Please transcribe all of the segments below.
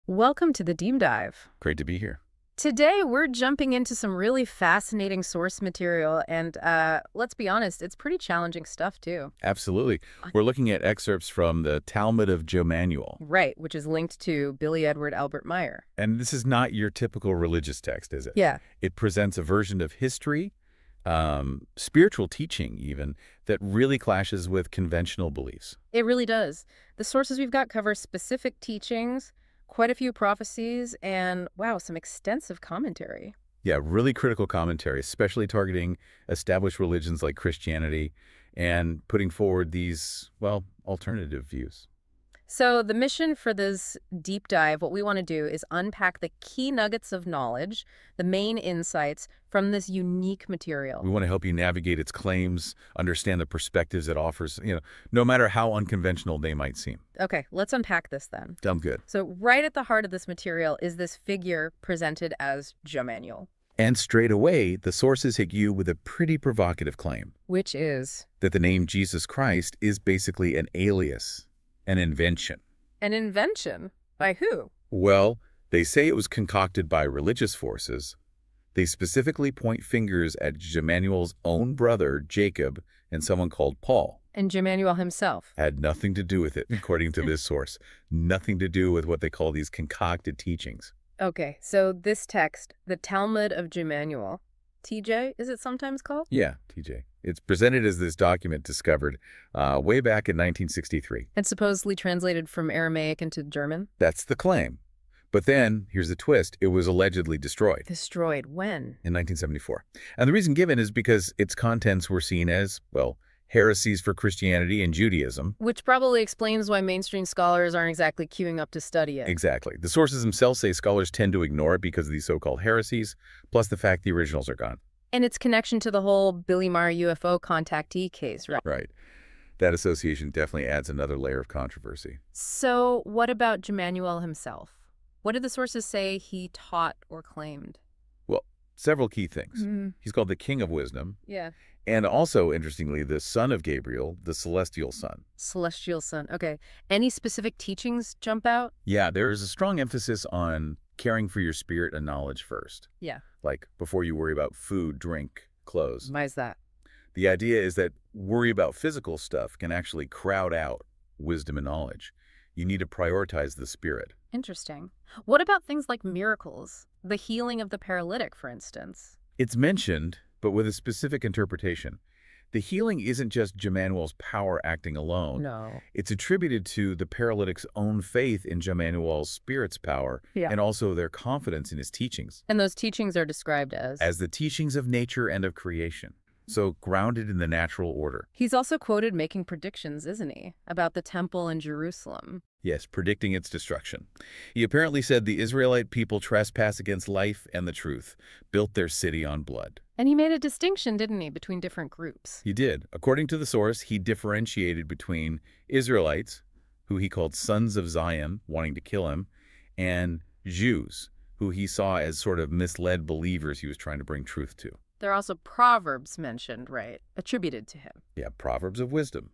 Welcome to the Deep Dive. Great to be here. Today, we're jumping into some really fascinating source material, and let's be honest, it's pretty challenging stuff, too. Absolutely. We're looking at excerpts from the Talmud of Jmmanuel. Right, which is linked to Billy Eduard Albert Meier. And this is not your typical religious text, is it? Yeah. It presents a version of history, spiritual teaching even, that really clashes with conventional beliefs. It really does. The sources we've got cover specific teachings, quite a few prophecies, and, wow, some extensive commentary. Yeah, really critical commentary, especially targeting established religions like Christianity and putting forward these, well, alternative views. So the mission for this deep dive, what we want to do is unpack the key nuggets of knowledge, the main insights from this unique material. We want to help you navigate its claims, understand the perspectives it offers, no matter how unconventional they might seem. Okay, let's unpack this then. Sounds good. So right at the heart of this material is this figure presented as Jmmanuel. And straight away, the sources hit you with a pretty provocative claim. Which is? That the name Jesus Christ is basically an alias, an invention. An invention? By who? Well, they say it was concocted by religious forces. They specifically point fingers at Jmmanuel's own brother, Jacob, and someone called Paul. And Jmmanuel himself? Had nothing to do with it, according to this source. Nothing to do with what they call these concocted teachings. Okay, so this text, the Talmud of Jmmanuel, TJ, is it sometimes called? Yeah, TJ. It's presented as this document discovered way back in 1963. And supposedly translated from Aramaic into German? That's the claim. But then, here's the twist, it was allegedly destroyed. Destroyed when? In 1974. And the reason given is because its contents were seen as, well, heresies for Christianity and Judaism. Which probably explains why mainstream scholars aren't exactly queuing up to study it. Exactly. The sources themselves say scholars tend to ignore it because of these so-called heresies, plus the fact the originals are gone. And its connection to the whole Billy Meier UFO contactee case, right? Right. That association definitely adds another layer of controversy. So what about Jmmanuel himself? What did the sources say he taught or claimed? Well, several key things. He's called the King of Wisdom. Yeah. And also, interestingly, the son of Gabriel, the celestial son. Celestial son. Okay. Any specific teachings jump out? Yeah, there is a strong emphasis on caring for your spirit and knowledge first. Yeah. Like before you worry about food, drink, clothes. Why is that? The idea is that worry about physical stuff can actually crowd out wisdom and knowledge. You need to prioritize the spirit. Interesting. What about things like miracles? The healing of the paralytic, for instance? It's mentioned, but with a specific interpretation. The healing isn't just Jmmanuel's power acting alone. No. It's attributed to the paralytic's own faith in Jmmanuel's spirit's power and also their confidence in his teachings. And those teachings are described as? As the teachings of nature and of creation. So grounded in the natural order. He's also quoted making predictions, isn't he, about the temple in Jerusalem? Yes, predicting its destruction. He apparently said the Israelite people trespass against life and the truth, built their city on blood. And he made a distinction, didn't he, between different groups? He did. According to the source, he differentiated between Israelites, who he called sons of Zion, wanting to kill him, and Jews, who he saw as sort of misled believers he was trying to bring truth to. There are also proverbs mentioned, right, attributed to him. Yeah, proverbs of wisdom.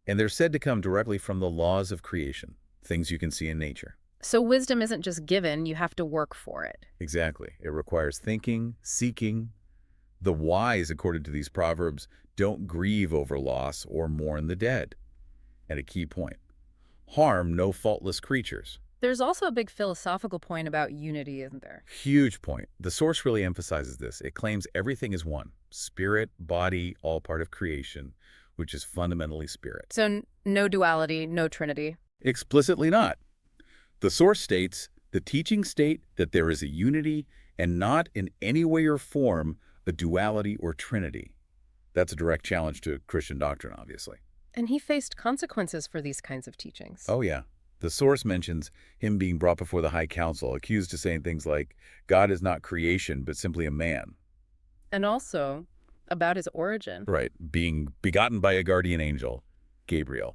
And they're said to come directly from the laws of creation, things you can see in nature. So wisdom isn't just given, you have to work for it. Exactly. It requires thinking, seeking. The wise, according to these proverbs, don't grieve over loss or mourn the dead. And a key point, harm no faultless creatures. There's also a big philosophical point about unity, isn't there? Huge point. The source really emphasizes this. It claims everything is one. Spirit, body, all part of creation, which is fundamentally spirit. So no duality, no trinity. Explicitly not. The source states, the teachings state that there is a unity and not in any way or form a duality or trinity. That's a direct challenge to Christian doctrine, obviously. And he faced consequences for these kinds of teachings. Oh, yeah. The source mentions him being brought before the high council, accused of saying things like, God is not creation, but simply a man. And also about his origin. Right, being begotten by a guardian angel, Gabriel.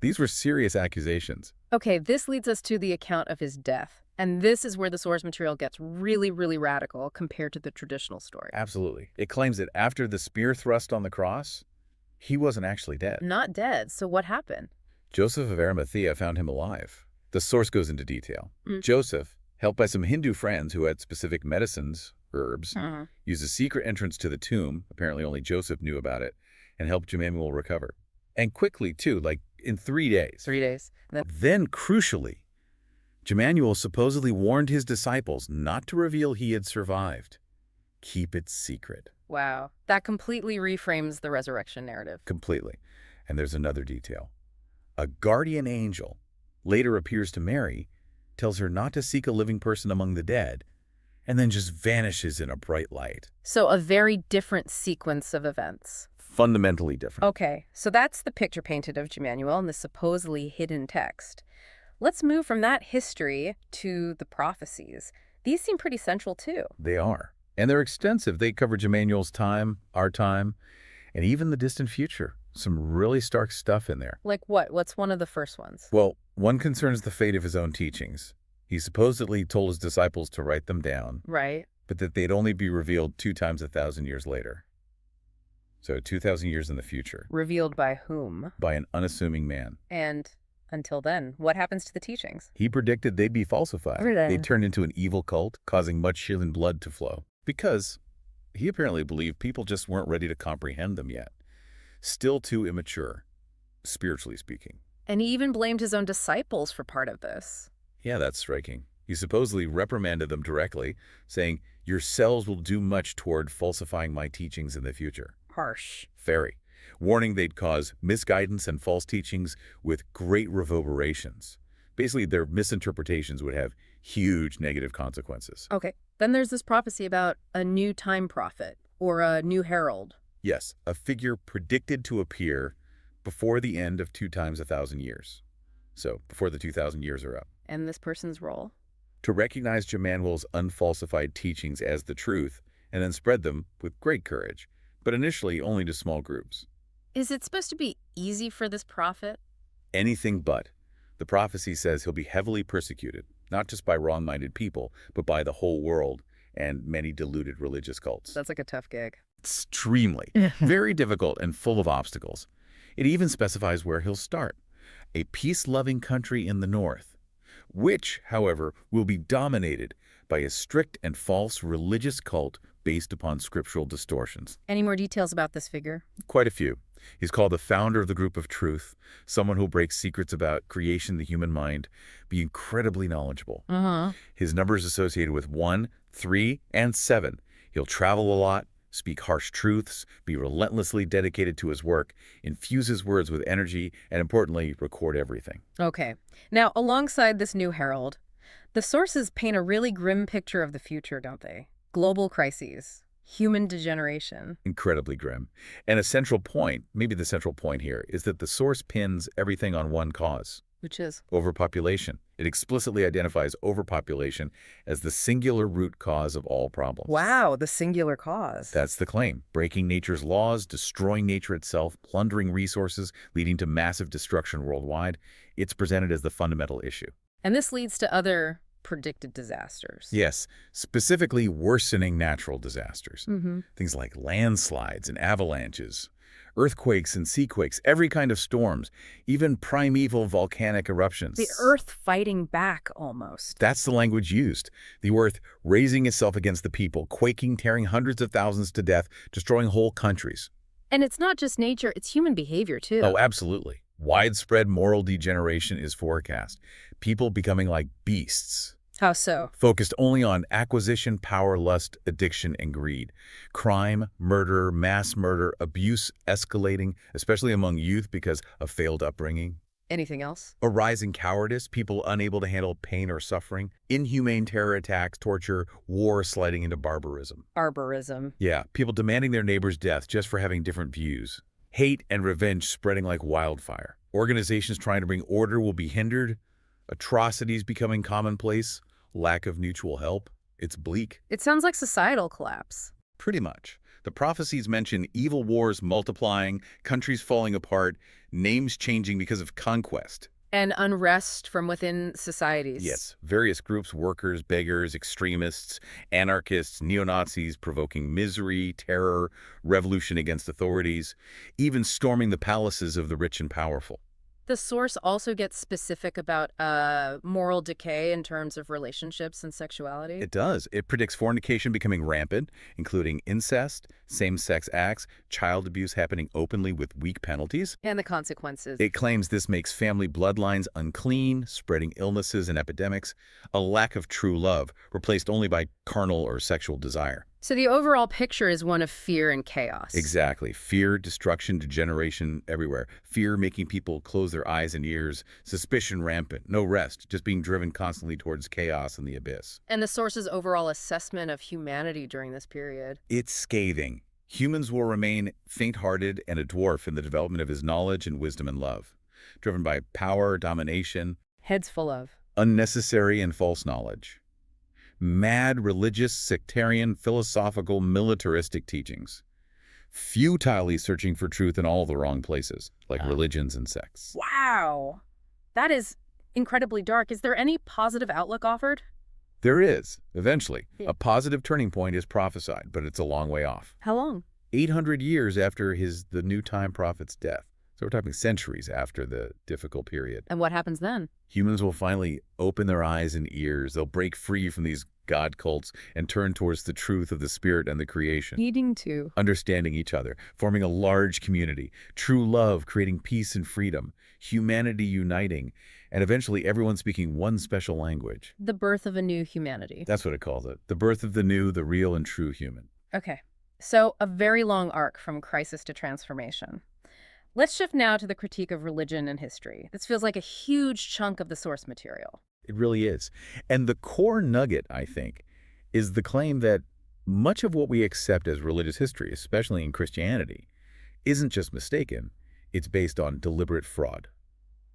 These were serious accusations. Okay, this leads us to the account of his death. And this is where the source material gets really, really radical compared to the traditional story. Absolutely. It claims that after the spear thrust on the cross, he wasn't actually dead. Not dead, so what happened? Joseph of Arimathea found him alive. The source goes into detail. Joseph, helped by some Hindu friends who had specific medicines, herbs, used a secret entrance to the tomb, apparently only Joseph knew about it, and helped Jmmanuel recover. And quickly, too, like in 3 days. 3 days. Then, crucially, Jmmanuel supposedly warned his disciples not to reveal he had survived. Keep it secret. Wow. That completely reframes the resurrection narrative. Completely. And there's another detail. A guardian angel later appears to Mary, tells her not to seek a living person among the dead, and then just vanishes in a bright light. So a very different sequence of events. Fundamentally different. Okay, so that's the picture painted of Jmmanuel in the supposedly hidden text. Let's move from that history to the prophecies. These seem pretty central, too. They are. And they're extensive. They cover Jmmanuel's time, our time, and even the distant future. Some really stark stuff in there. Like what? What's one of the first ones? Well, one concerns the fate of his own teachings. He supposedly told his disciples to write them down. Right. But that they'd only be revealed 2 times 1,000 years later. So 2,000 years in the future. Revealed by whom? By an unassuming man. And until then, what happens to the teachings? He predicted they'd be falsified. Really? They'd turn into an evil cult, causing much human blood to flow. Because he apparently believed people just weren't ready to comprehend them yet. Still too immature, spiritually speaking. And he even blamed his own disciples for part of this. Yeah, that's striking. He supposedly reprimanded them directly, saying, "Yourselves will do much toward falsifying my teachings in the future." Harsh. Very. Warning they'd cause misguidance and false teachings with great reverberations. Basically, their misinterpretations would have huge negative consequences. Okay. Then there's this prophecy about a new time prophet, or a new herald. Yes, a figure predicted to appear before the end of 2 times 1,000 years. So, before the 2,000 years are up. And this person's role? To recognize Jmmanuel's unfalsified teachings as the truth, and then spread them with great courage, but initially only to small groups. Is it supposed to be easy for this prophet? Anything but. The prophecy says he'll be heavily persecuted, not just by wrong-minded people, but by the whole world and many deluded religious cults. That's like a tough gig. Extremely. Very difficult and full of obstacles. It even specifies where he'll start. A peace-loving country in the north, which, however, will be dominated by a strict and false religious cult based upon scriptural distortions. Any more details about this figure? Quite a few. He's called the founder of the group of truth, someone who'll break secrets about creation, the human mind, be incredibly knowledgeable. His numbers associated with 1, 3, and 7. He'll travel a lot, speak harsh truths, be relentlessly dedicated to his work, infuse his words with energy, and importantly, record everything. Okay. Now, alongside this new herald, the sources paint a really grim picture of the future, don't they? Global crises, human degeneration. Incredibly grim. And a central point, maybe the central point here, is that the source pins everything on one cause. Which is? Overpopulation. It explicitly identifies overpopulation as the singular root cause of all problems. Wow, the singular cause. That's the claim. Breaking nature's laws, destroying nature itself, plundering resources, leading to massive destruction worldwide. It's presented as the fundamental issue. And this leads to other predicted disasters. Yes, specifically worsening natural disasters. Things like landslides and avalanches, earthquakes and seaquakes, every kind of storms, even primeval volcanic eruptions. The earth fighting back, almost. That's the language used. The earth raising itself against the people, quaking, tearing hundreds of thousands to death, destroying whole countries. And it's not just nature, it's human behavior, too. Oh, absolutely. Widespread moral degeneration is forecast. People becoming like beasts. How so? Focused only on acquisition, power, lust, addiction, and greed. Crime, murder, mass murder, abuse escalating, especially among youth because of failed upbringing. Anything else? A rising cowardice, people unable to handle pain or suffering. Inhumane terror attacks, torture, war sliding into barbarism. Barbarism. Yeah, people demanding their neighbor's death just for having different views. Hate and revenge spreading like wildfire. Organizations trying to bring order will be hindered. Atrocities becoming commonplace. Lack of mutual help. It's bleak. It sounds like societal collapse. Pretty much. The prophecies mention evil wars multiplying, countries falling apart, names changing because of conquest. And unrest from within societies. Yes, various groups, workers, beggars, extremists, anarchists, neo-Nazis provoking misery, terror, revolution against authorities, even storming the palaces of the rich and powerful. The source also gets specific about moral decay in terms of relationships and sexuality. It does. It predicts fornication becoming rampant, including incest, same-sex acts, child abuse happening openly with weak penalties. And the consequences. It claims this makes family bloodlines unclean, spreading illnesses and epidemics, a lack of true love, replaced only by carnal or sexual desire. So the overall picture is one of fear and chaos. Exactly. Fear, destruction, degeneration everywhere. Fear making people close their eyes and ears. Suspicion rampant. No rest. Just being driven constantly towards chaos and the abyss. And the source's overall assessment of humanity during this period. It's scathing. Humans will remain faint-hearted and a dwarf in the development of his knowledge and wisdom and love, driven by power, domination, Heads full of. unnecessary and false knowledge. Mad, religious, sectarian, philosophical, militaristic teachings. Futilely searching for truth in all the wrong places, like religions and sects. Wow. That is incredibly dark. Is there any positive outlook offered? There is, eventually. Yeah. A positive turning point is prophesied, but it's a long way off. How long? 800 years after the New Time prophet's death. So we're talking centuries after the difficult period. And what happens then? Humans will finally open their eyes and ears. They'll break free from these God cults and turn towards the truth of the Spirit and the creation. Needing to. Understanding each other, forming a large community, true love, creating peace and freedom, humanity uniting, and eventually everyone speaking one special language. The birth of a new humanity. That's what it calls it. The birth of the new, the real and true human. Okay. So a very long arc from crisis to transformation. Let's shift now to the critique of religion and history. This feels like a huge chunk of the source material. It really is. And the core nugget, I think, is the claim that much of what we accept as religious history, especially in Christianity, isn't just mistaken. It's based on deliberate fraud,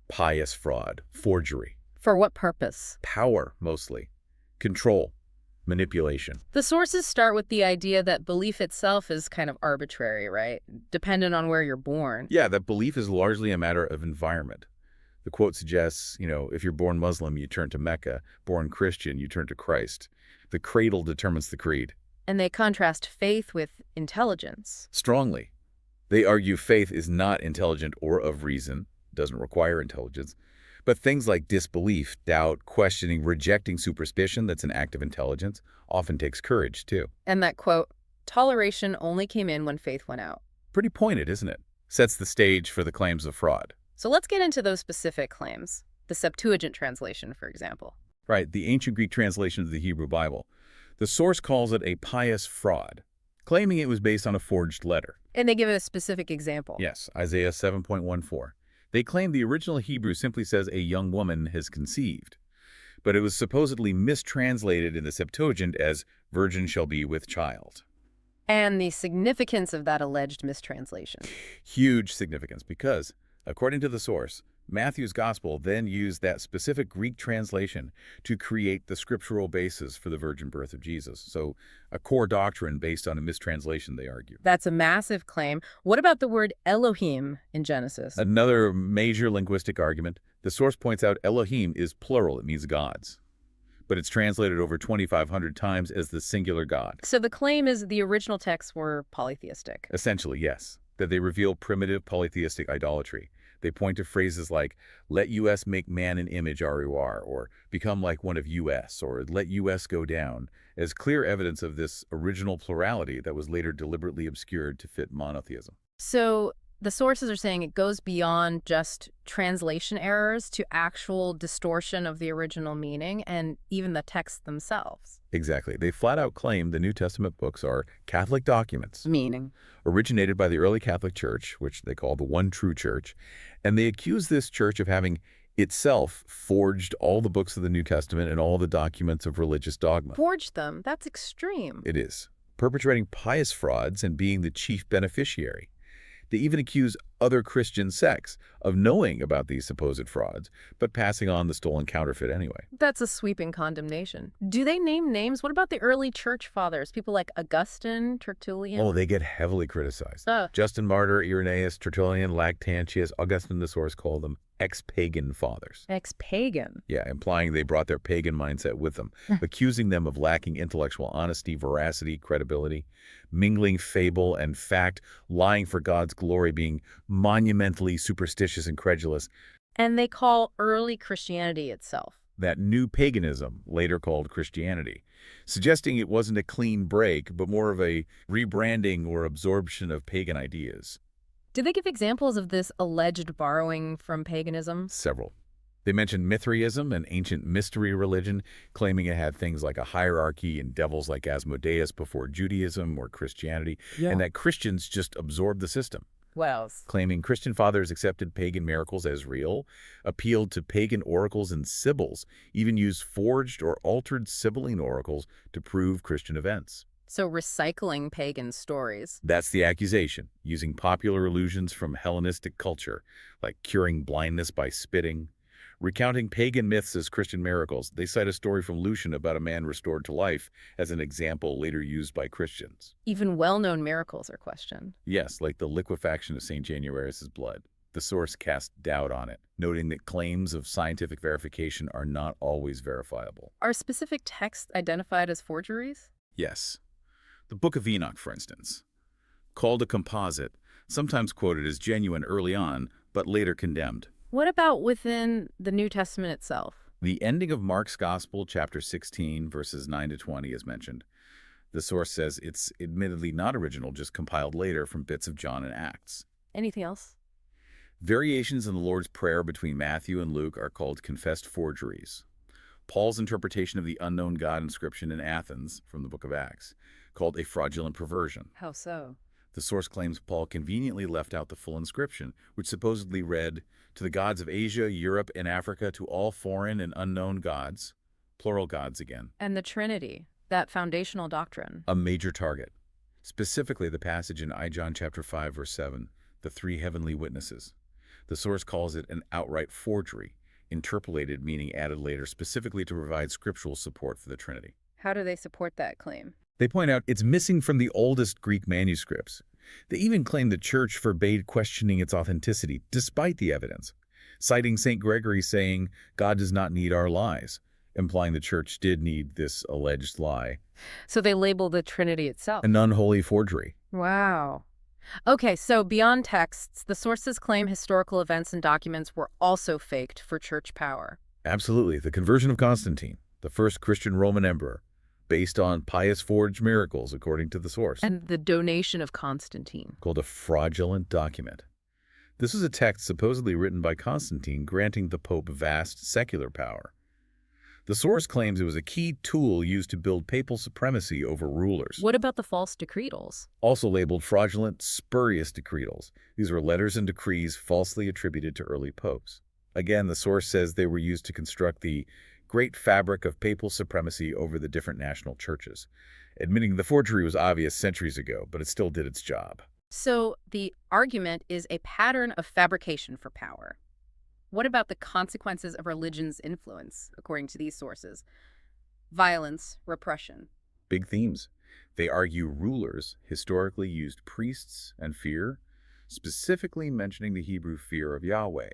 pious fraud, forgery. For what purpose? Power, mostly. Control. Manipulation. The sources start with the idea that belief itself is kind of arbitrary, right? Dependent on where you're born. Yeah, that belief is largely a matter of environment. The quote suggests, if you're born Muslim, you turn to Mecca. Born Christian, you turn to Christ. The cradle determines the creed. And they contrast faith with intelligence. Strongly. They argue faith is not intelligent or of reason, doesn't require intelligence. But things like disbelief, doubt, questioning, rejecting superstition that's an act of intelligence often takes courage, too. And that quote, toleration only came in when faith went out. Pretty pointed, isn't it? Sets the stage for the claims of fraud. So let's get into those specific claims. The Septuagint translation, for example. Right, the ancient Greek translation of the Hebrew Bible. The source calls it a pious fraud, claiming it was based on a forged letter. And they give a specific example. Yes, Isaiah 7.14. They claim the original Hebrew simply says a young woman has conceived, but it was supposedly mistranslated in the Septuagint as virgin shall be with child. And the significance of that alleged mistranslation. Huge significance because, according to the source, Matthew's gospel then used that specific Greek translation to create the scriptural basis for the virgin birth of Jesus. So a core doctrine based on a mistranslation, they argue. That's a massive claim. What about the word Elohim in Genesis? Another major linguistic argument. The source points out Elohim is plural. It means gods. But it's translated over 2,500 times as the singular God. So the claim is the original texts were polytheistic. Essentially, yes. That they reveal primitive polytheistic idolatry. They point to phrases like, let US make man an image RUR, or become like one of US, or let US go down, as clear evidence of this original plurality that was later deliberately obscured to fit monotheism. So the sources are saying it goes beyond just translation errors to actual distortion of the original meaning and even the texts themselves. Exactly. They flat out claim the New Testament books are Catholic documents. Meaning? Originated by the early Catholic Church, which they call the one true church, and they accuse this church of having itself forged all the books of the New Testament and all the documents of religious dogma. Forged them? That's extreme. It is. Perpetrating pious frauds and being the chief beneficiary. They even accuse other Christian sects of knowing about these supposed frauds, but passing on the stolen counterfeit anyway. That's a sweeping condemnation. Do they name names? What about the early church fathers? People like Augustine, Tertullian? Oh, they get heavily criticized. Uh. Justin Martyr, Irenaeus, Tertullian, Lactantius, Augustine, the source called them ex-pagan fathers. Ex-pagan? Yeah, implying they brought their pagan mindset with them, accusing them of lacking intellectual honesty, veracity, credibility, mingling fable and fact, lying for God's glory, being monumentally superstitious and credulous. And they call early Christianity itself. That new paganism, later called Christianity, suggesting it wasn't a clean break, but more of a rebranding or absorption of pagan ideas. Do they give examples of this alleged borrowing from paganism? Several. They mentioned Mithraism, an ancient mystery religion, claiming it had things like a hierarchy and devils like Asmodeus before Judaism or Christianity, Yeah. and that Christians just absorbed the system. Wells. Claiming Christian fathers accepted pagan miracles as real, appealed to pagan oracles and sibyls, even used forged or altered Sibylline oracles to prove Christian events. So recycling pagan stories. That's the accusation, using popular allusions from Hellenistic culture, like curing blindness by spitting. Recounting pagan myths as Christian miracles, they cite a story from Lucian about a man restored to life as an example later used by Christians. Even well-known miracles are questioned. Yes, like the liquefaction of St. Januarius' blood. The source cast doubt on it, noting that claims of scientific verification are not always verifiable. Are specific texts identified as forgeries? Yes. The Book of Enoch, for instance, called a composite, sometimes quoted as genuine early on, but later condemned. What about within the New Testament itself? The ending of Mark's Gospel, chapter 16, verses 9 to 20 is mentioned. The source says it's admittedly not original, just compiled later from bits of John and Acts. Anything else? Variations in the Lord's Prayer between Matthew and Luke are called confessed forgeries. Paul's interpretation of the unknown God inscription in Athens, from the book of Acts, called a fraudulent perversion. How so? The source claims Paul conveniently left out the full inscription, which supposedly read, "To the gods of Asia, Europe, and Africa, to all foreign and unknown gods," plural gods again. And the Trinity, that foundational doctrine. A major target. Specifically the passage in John chapter 5, verse 7, the three heavenly witnesses. The source calls it an outright forgery, interpolated meaning added later specifically to provide scriptural support for the Trinity. How do they support that claim? They point out it's missing from the oldest Greek manuscripts. They even claim the Church forbade questioning its authenticity, despite the evidence, citing St. Gregory saying, "God does not need our lies," implying the Church did need this alleged lie. So they label the Trinity itself. An unholy forgery. Wow. Okay, so beyond texts, the sources claim historical events and documents were also faked for church power. Absolutely. The conversion of Constantine, the first Christian Roman emperor, based on pious forged miracles, according to the source. And the donation of Constantine. Called a fraudulent document. This was a text supposedly written by Constantine granting the Pope vast secular power. The source claims it was a key tool used to build papal supremacy over rulers. What about the false decretals? Also labeled fraudulent, spurious decretals. These were letters and decrees falsely attributed to early popes. Again, the source says they were used to construct the great fabric of papal supremacy over the different national churches, admitting the forgery was obvious centuries ago, but it still did its job. So the argument is a pattern of fabrication for power. What about the consequences of religion's influence, according to these sources? Violence, repression. Big themes. They argue rulers historically used priests and fear, specifically mentioning the Hebrew fear of Yahweh,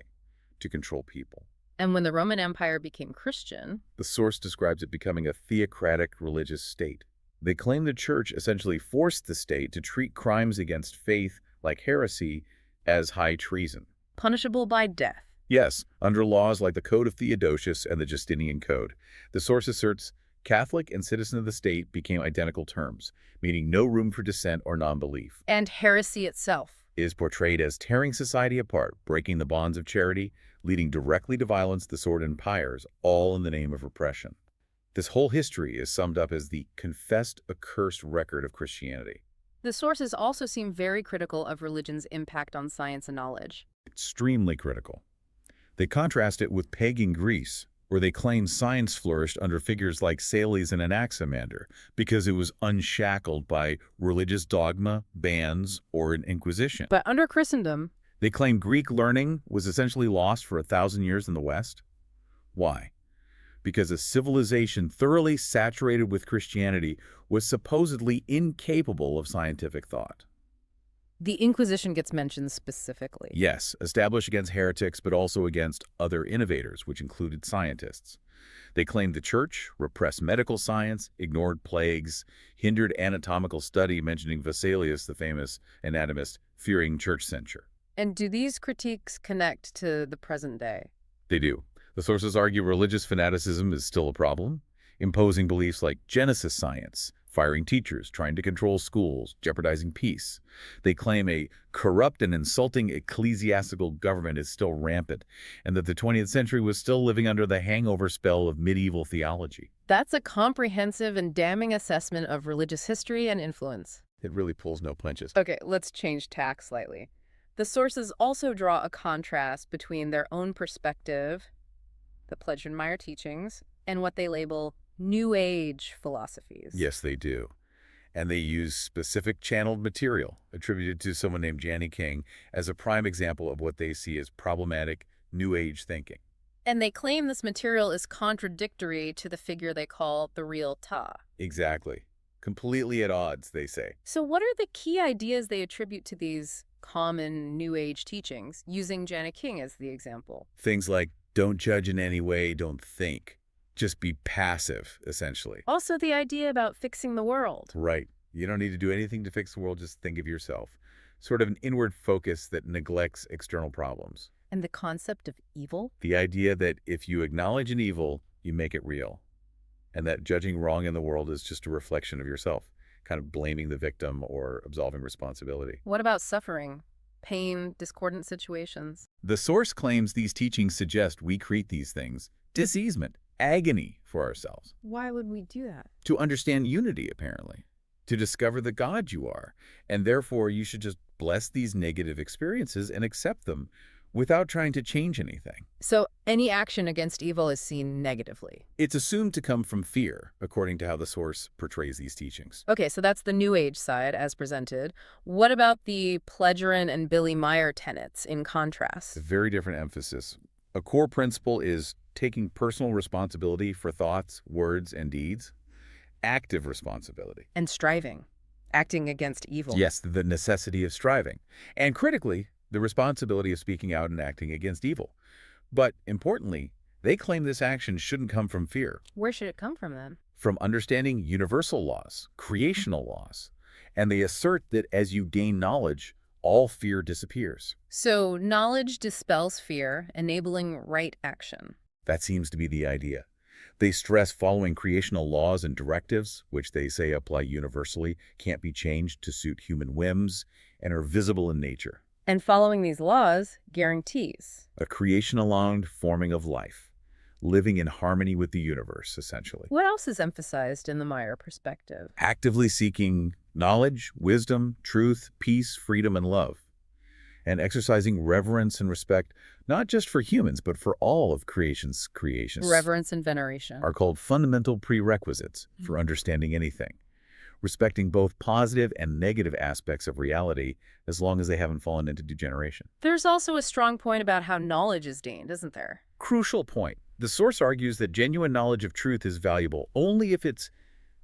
to control people. And when the Roman Empire became Christian, The source describes it becoming a theocratic religious state. They claim the church essentially forced the state to treat crimes against faith, like heresy, as high treason. punishable by death. Yes, under laws like the Code of Theodosius and the Justinian Code. The source asserts Catholic and citizen of the state became identical terms, meaning no room for dissent or non-belief. And heresy itself. It is portrayed as tearing society apart, breaking the bonds of charity, leading directly to violence, the sword, and pyres, all in the name of repression. This whole history is summed up as the confessed accursed record of Christianity. The sources also seem very critical of religion's impact on science and knowledge. Extremely critical. They contrast it with pagan Greece, where they claim science flourished under figures like Sales and Anaximander because it was unshackled by religious dogma, bans, or an inquisition. But under Christendom, They claim Greek learning was essentially lost for 1,000 years in the West. Why? Because a civilization thoroughly saturated with Christianity was supposedly incapable of scientific thought. the Inquisition gets mentioned specifically. Yes, established against heretics, but also against other innovators, which included scientists. They claimed the church repressed medical science, ignored plagues, hindered anatomical study, mentioning Vesalius, the famous anatomist, fearing church censure. And do these critiques connect to the present day? They do. The sources argue religious fanaticism is still a problem, imposing beliefs like Genesis science, firing teachers, trying to control schools, jeopardizing peace. They claim a corrupt and insulting ecclesiastical government is still rampant, and that the 20th century was still living under the hangover spell of medieval theology. That's a comprehensive and damning assessment of religious history and influence. It really pulls no punches. Okay, let's change tack slightly. The sources also draw a contrast between their own perspective, the Pledge and Meier teachings, and what they label New Age philosophies. Yes, they do. And they use specific channeled material attributed to someone named Janny King as a prime example of what they see as problematic New Age thinking. And they claim this material is contradictory to the figure they call the real Ta. Exactly. Completely at odds, they say. So what are the key ideas they attribute to these common New Age teachings, using Janny King as the example? Things like, don't judge in any way, don't think. Just be passive, essentially. Also the idea about fixing the world. Right. You don't need to do anything to fix the world, just think of yourself. Sort of an inward focus that neglects external problems. And the concept of evil? The idea that if you acknowledge an evil, you make it real. And that judging wrong in the world is just a reflection of yourself, kind of blaming the victim or absolving responsibility. What about suffering, pain, discordant situations? The source claims these teachings suggest we create these things, diseasement, agony for ourselves. Why would we do that? To understand unity, apparently. To discover the God you are. And therefore, you should just bless these negative experiences and accept them without trying to change anything. So any action against evil is seen negatively. It's assumed to come from fear, according to how the source portrays these teachings. Okay, so that's the New Age side as presented. What about the Pledgerin and Billy Meier tenets in contrast? A very different emphasis. A core principle is taking personal responsibility for thoughts, words, and deeds. Active responsibility. And striving, acting against evil. Yes, the necessity of striving. And critically, the responsibility of speaking out and acting against evil. But importantly, they claim this action shouldn't come from fear. Where should it come from then? From understanding universal laws, creational laws. And they assert that as you gain knowledge, all fear disappears. So knowledge dispels fear, enabling right action. That seems to be the idea. They stress following creational laws and directives, which they say apply universally, can't be changed to suit human whims, and are visible in nature. And following these laws guarantees a creation-aligned forming of life, living in harmony with the universe, essentially. What else is emphasized in the Meier perspective? Actively seeking knowledge, wisdom, truth, peace, freedom, and love. And exercising reverence and respect, not just for humans, but for all of creations. Reverence and veneration are called fundamental prerequisites for understanding anything. Respecting both positive and negative aspects of reality as long as they haven't fallen into degeneration. There's also a strong point about how knowledge is gained, isn't there? Crucial point. The source argues that genuine knowledge of truth is valuable only if it's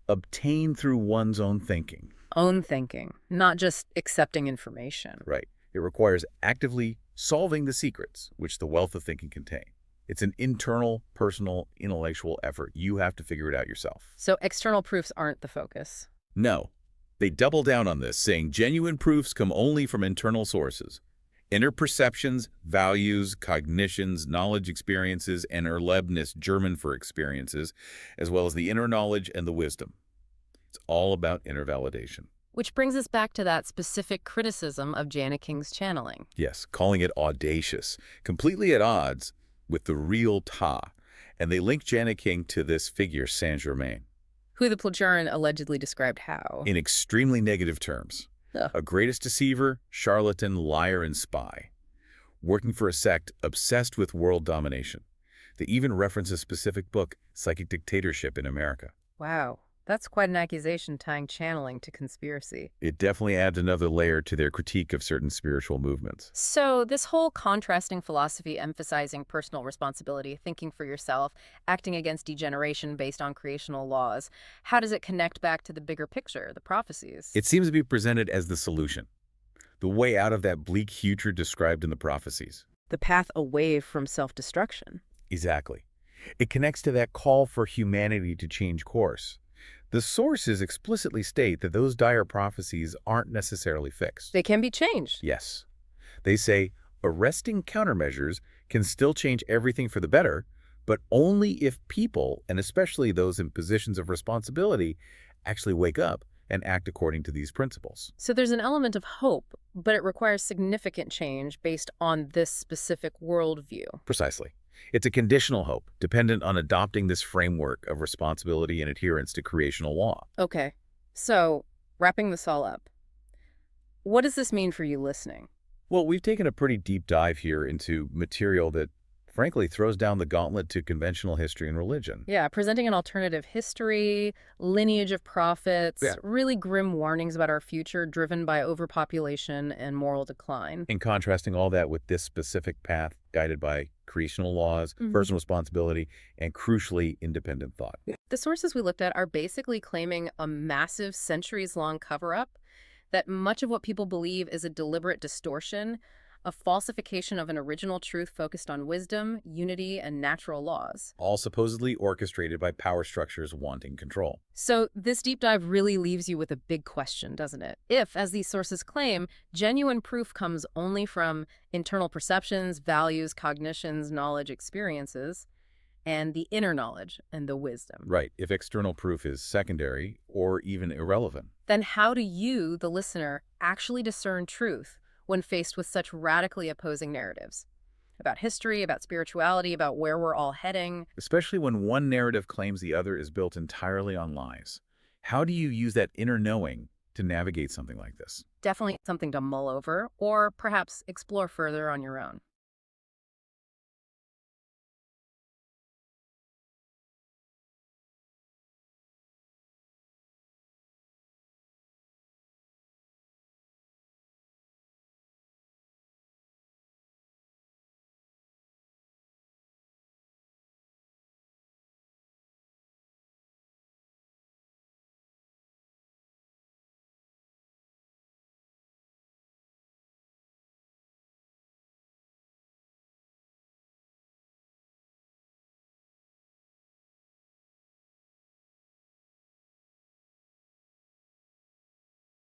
obtained through one's own thinking. Own thinking, not just accepting information. Right. It requires actively solving the secrets which the wealth of thinking contain. It's an internal, personal, intellectual effort. You have to figure it out yourself. So external proofs aren't the focus. No. They double down on this, saying genuine proofs come only from internal sources. Inner perceptions, values, cognitions, knowledge experiences, and Erlebnis, German for experiences, as well as the inner knowledge and the wisdom. It's all about inner validation. Which brings us back to that specific criticism of Janny King's channeling. Yes, calling it audacious, completely at odds with the real Ta. And they link Janny King to this figure, Saint-Germain. Who the Pledgerin allegedly described how? In extremely negative terms. A greatest deceiver, charlatan, liar, and spy. Working for a sect obsessed with world domination. They even reference a specific book, Psychic Dictatorship in America. Wow. That's quite an accusation tying channeling to conspiracy. It definitely adds another layer to their critique of certain spiritual movements. So this whole contrasting philosophy emphasizing personal responsibility, thinking for yourself, acting against degeneration based on creational laws, how does it connect back to the bigger picture, the prophecies? It seems to be presented as the solution, the way out of that bleak future described in the prophecies. The path away from self-destruction. Exactly. It connects to that call for humanity to change course. The sources explicitly state that those dire prophecies aren't necessarily fixed. They can be changed. Yes. They say arresting countermeasures can still change everything for the better, but only if people, and especially those in positions of responsibility, actually wake up and act according to these principles. So there's an element of hope, but it requires significant change based on this specific worldview. Precisely. It's a conditional hope, dependent on adopting this framework of responsibility and adherence to creational law. Okay, so wrapping this all up, what does this mean for you listening? Well, we've taken a pretty deep dive here into material that, frankly, throws down the gauntlet to conventional history and religion. Yeah, presenting an alternative history, lineage of prophets, Yeah. really grim warnings about our future driven by overpopulation and moral decline. In contrasting all that with this specific path guided by creational laws, personal responsibility, and crucially, independent thought. The sources we looked at are basically claiming a massive centuries-long cover-up, that much of what people believe is a deliberate distortion, a falsification of an original truth focused on wisdom, unity, and natural laws. All supposedly orchestrated by power structures wanting control. So this deep dive really leaves you with a big question, doesn't it? If, as these sources claim, genuine proof comes only from internal perceptions, values, cognitions, knowledge, experiences, and the inner knowledge and the wisdom, Right, if external proof is secondary or even irrelevant. then how do you, the listener, actually discern truth when faced with such radically opposing narratives? About history, about spirituality, about where we're all heading. Especially when one narrative claims the other is built entirely on lies. How do you use that inner knowing to navigate something like this? Definitely something to mull over, or perhaps explore further on your own.